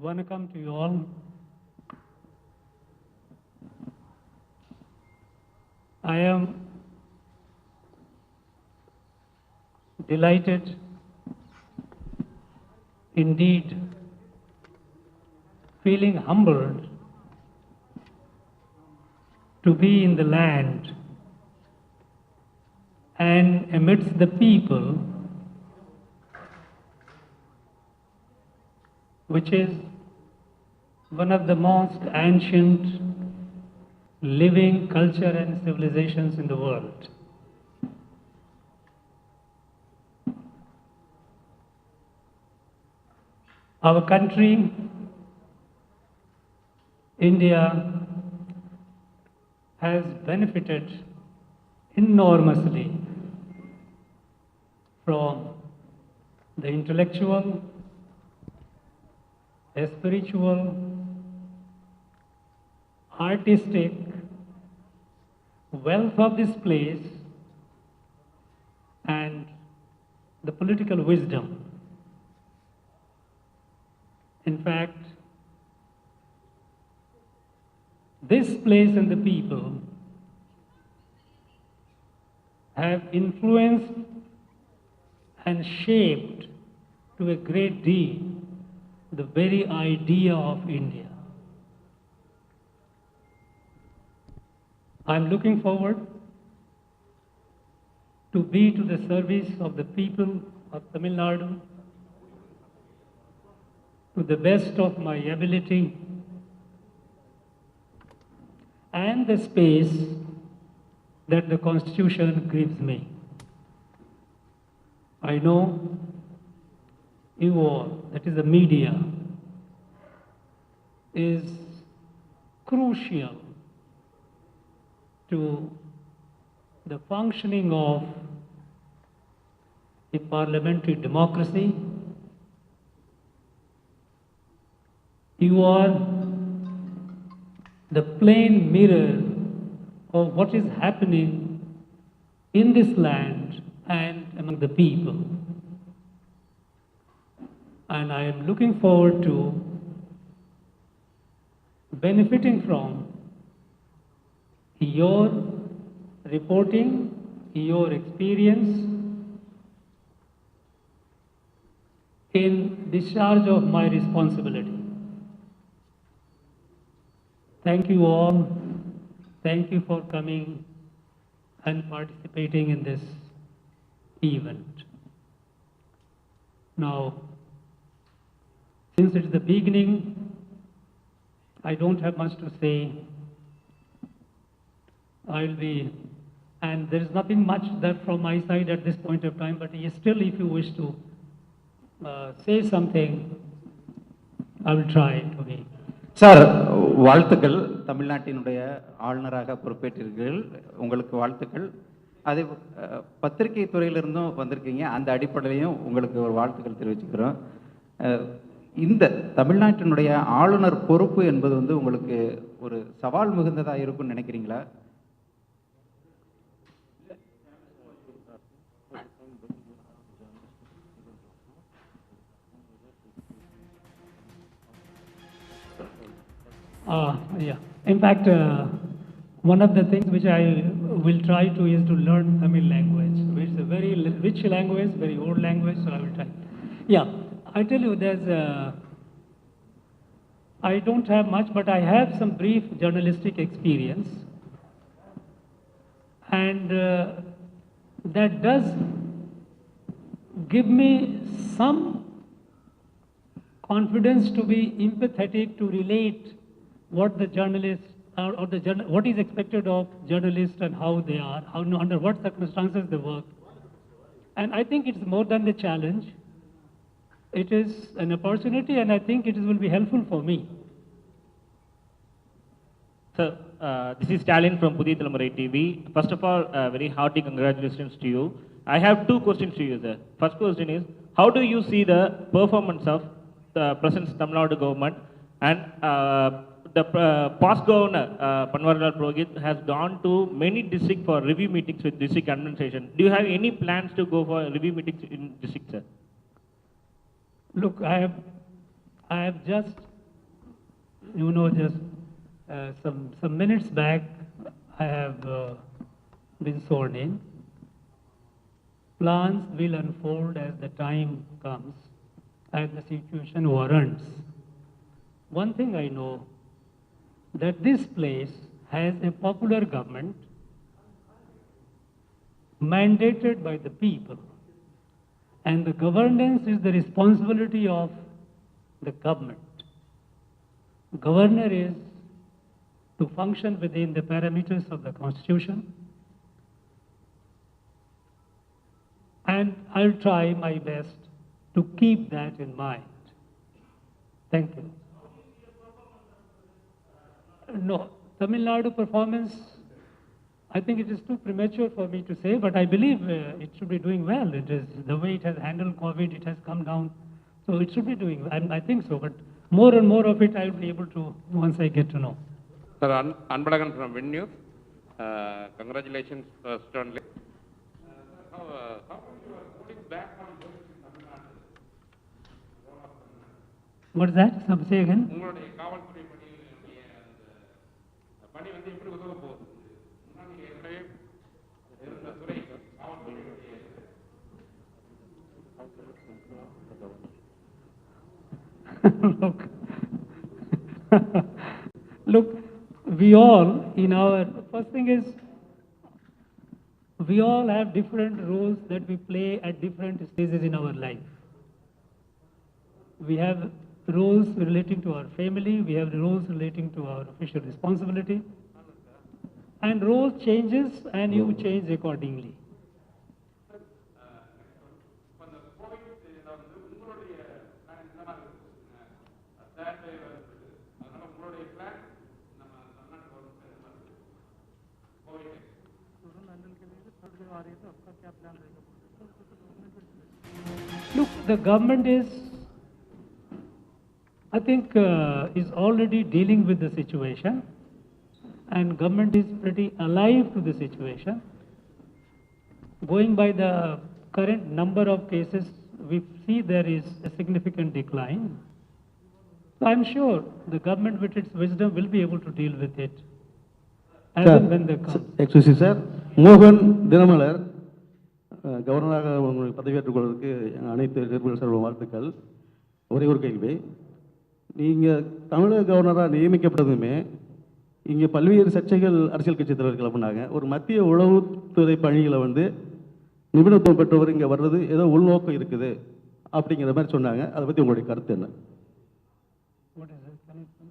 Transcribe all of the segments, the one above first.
Vanakkam to you all. I am delighted, indeed, feeling humbled to be in the land and amidst the people, which is one of the most ancient living culture and civilizations in the world. Our country, India, has benefited enormously from the intellectual, spiritual, artistic wealth of this place and the political wisdom. In fact, this place and the people have influenced and shaped to a great deal the very idea of India. I'm looking forward to be to the service of the people of Tamil Nadu to the best of my ability and the space that the Constitution gives me. I know you all, that is the media, is crucial to the functioning of a parliamentary democracy. You are the plain mirror of what is happening in this land and among the people. And I am looking forward to benefiting from your reporting, your experience in discharge of my responsibility. Thank you all. Thank you for coming and participating in this event. Now, since it's the beginning, I don't have much to say. And there is nothing much that from my side at this point of time, but still if you wish to say something, I will try to be. Sir, வாழ்த்துக்கள். தமிழ்நாட்டினுடைய ஆளுநராக பொறுப்பேற்றீர்கள், உங்களுக்கு வாழ்த்துக்கள். அதே பத்திரிகை துறையிலிருந்தும் வந்திருக்கீங்க, அந்த அடிப்படையிலையும் உங்களுக்கு ஒரு வாழ்த்துக்கள் தெரிவிச்சுக்கிறோம். இந்த தமிழ்நாட்டினுடைய ஆளுநர் பொறுப்பு என்பது உங்களுக்கு ஒரு சவால் மிகுந்ததாக இருக்கும்னு நினைக்கிறீங்களா? Yeah. In fact, one of the things which I will try to is to learn Tamil language, which is a very rich language, very old language, so I will try. Yeah, I tell you, I don't have much, but I have some brief journalistic experience. And that does give me some confidence to be empathetic, to relate what the journalists what is expected of journalists and how they are, under what circumstances they work. And I think it's more than the challenge. It is an opportunity, and I think it will be helpful for me. Sir, this is Stalin from Pudhiya Thalamarai TV. First of all, very hearty congratulations to you. I have two questions to you, sir. First question is, how do you see the performance of the present Tamil Nadu government and the past governor, Panwarlal Purohit, has gone to many districts for review meetings with district administration. Do you have any plans to go for review meetings in districts, sir? Look, I have just you know, just some minutes back, I have been sworn in. Plans will unfold as the time comes, as the situation warrants. One thing I know, that this place has a popular government mandated by the people, and the governance is the responsibility of the government. Governor is to function within the parameters of the Constitution, and I'll try my best to keep that in mind. Thank you. No, Tamil Nadu performance, I think it is too premature for me to say, but I believe it should be doing well. It is the way it has handled COVID, it has come down, so it should be doing well. I think so, but more and more of it I'll be able to once I get to know. Sir, Anbalagan from Wind News. Congratulations, first only. How you are putting back on Tamil Nadu? What's that? Some say again. உங்களுடைய காவல்துறை பணியினுடைய அந்த பணி வந்து எப்படி உதவ போகுது? முன்னாடி ஏற்கனவே இருந்த துறை காவல்துறையினுடைய Look, we all in our, first thing is, we all have different roles that we play at different stages in our life. We have roles relating to our family, we have roles relating to our official responsibility, and role changes and you change accordingly. Look, the government is, I think, is already dealing with the situation, and government is pretty alive to the situation. Going by the current number of cases, we see there is a significant decline. So I'm sure the government with its wisdom will be able to deal with it as and when they come. Excuse me, sir. மோகன் தினமலர் கவர்னராக உங்களுக்கு பதவியேற்றுக் கொள்வதற்கு அனைத்து நிர்மல சர்வ வாழ்த்துக்கள். ஒரே ஒரு கேள்வி, நீங்கள் தமிழக கவர்னராக நியமிக்கப்பட்டதுமே இங்கே பல்வேறு சர்ச்சைகள் அரசியல் கட்சி தலைவர்கள் அப்படின்னாங்க. ஒரு மத்திய உளவுத்துறை பணிகளை வந்து நிபுணத்துவம் பெற்றவர் இங்கே வர்றது ஏதோ உள்நோக்கம் இருக்குது அப்படிங்கிற மாதிரி சொன்னாங்க. அதை பற்றி உங்களுடைய கருத்து என்ன? What is it? Can you explain?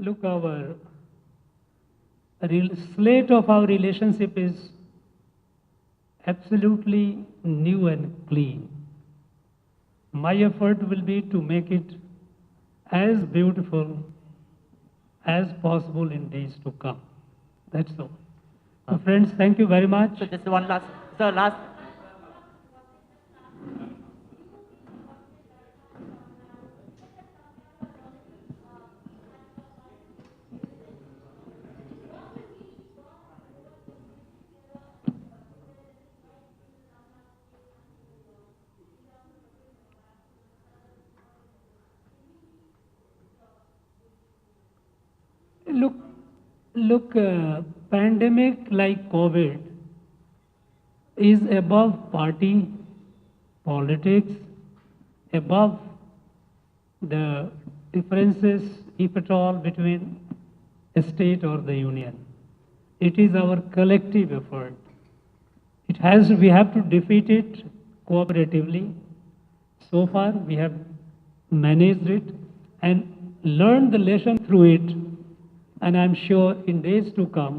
Look, our slate of our relationship is absolutely new and clean. My effort will be to make it as beautiful as possible in days to come. That's all. So friends, thank you very much. So just one last, sir, last. Look, pandemic like COVID is above party politics, above the differences, if at all, between a state or the union. It is our collective effort. We have to defeat it cooperatively. So far, we have managed it and learned the lesson through it. And I'm sure in days to come,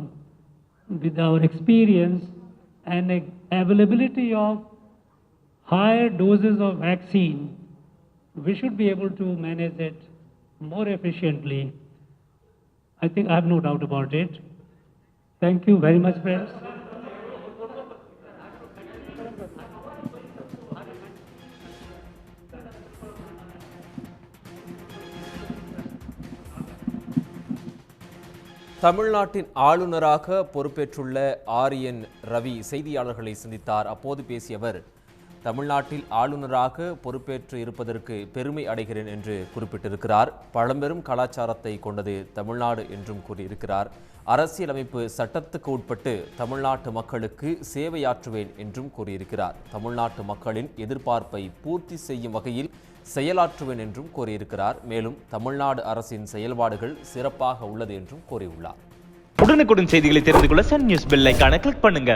with our experience and availability of higher doses of vaccine, we should be able to manage it more efficiently. I think I have no doubt about it. Thank you very much, friends. தமிழ்நாட்டின் ஆளுநராக பொறுப்பேற்றுள்ள R. N.. Ravi செய்தியாளர்களை சந்தித்தார். அப்போது பேசிய அவர், தமிழ்நாட்டில் ஆளுநராக பொறுப்பேற்று இருப்பதற்கு பெருமை அடைகிறேன் என்று குறிப்பிட்டிருக்கிறார். பழம்பெரும் கலாச்சாரத்தை கொண்டது தமிழ்நாடு என்றும் கூறியிருக்கிறார். அரசியலமைப்பு சட்டத்துக்கு உட்பட்டு தமிழ்நாட்டு மக்களுக்கு சேவையாற்றுவேன் என்றும் கூறியிருக்கிறார். தமிழ்நாட்டு மக்களின் எதிர்பார்ப்பை பூர்த்தி செய்யும் வகையில் செயலாற்றுவேன் என்றும் கூறியிருக்கிறார். மேலும் தமிழ்நாடு அரசின் செயல்பாடுகள் சிறப்பாக உள்ளது என்றும் கூறியுள்ளார். உடனுக்குடன் செய்திகளை தெரிந்து கொள்ள சன் நியூஸ் பெல் ஐகானை கிளிக் பண்ணுங்க.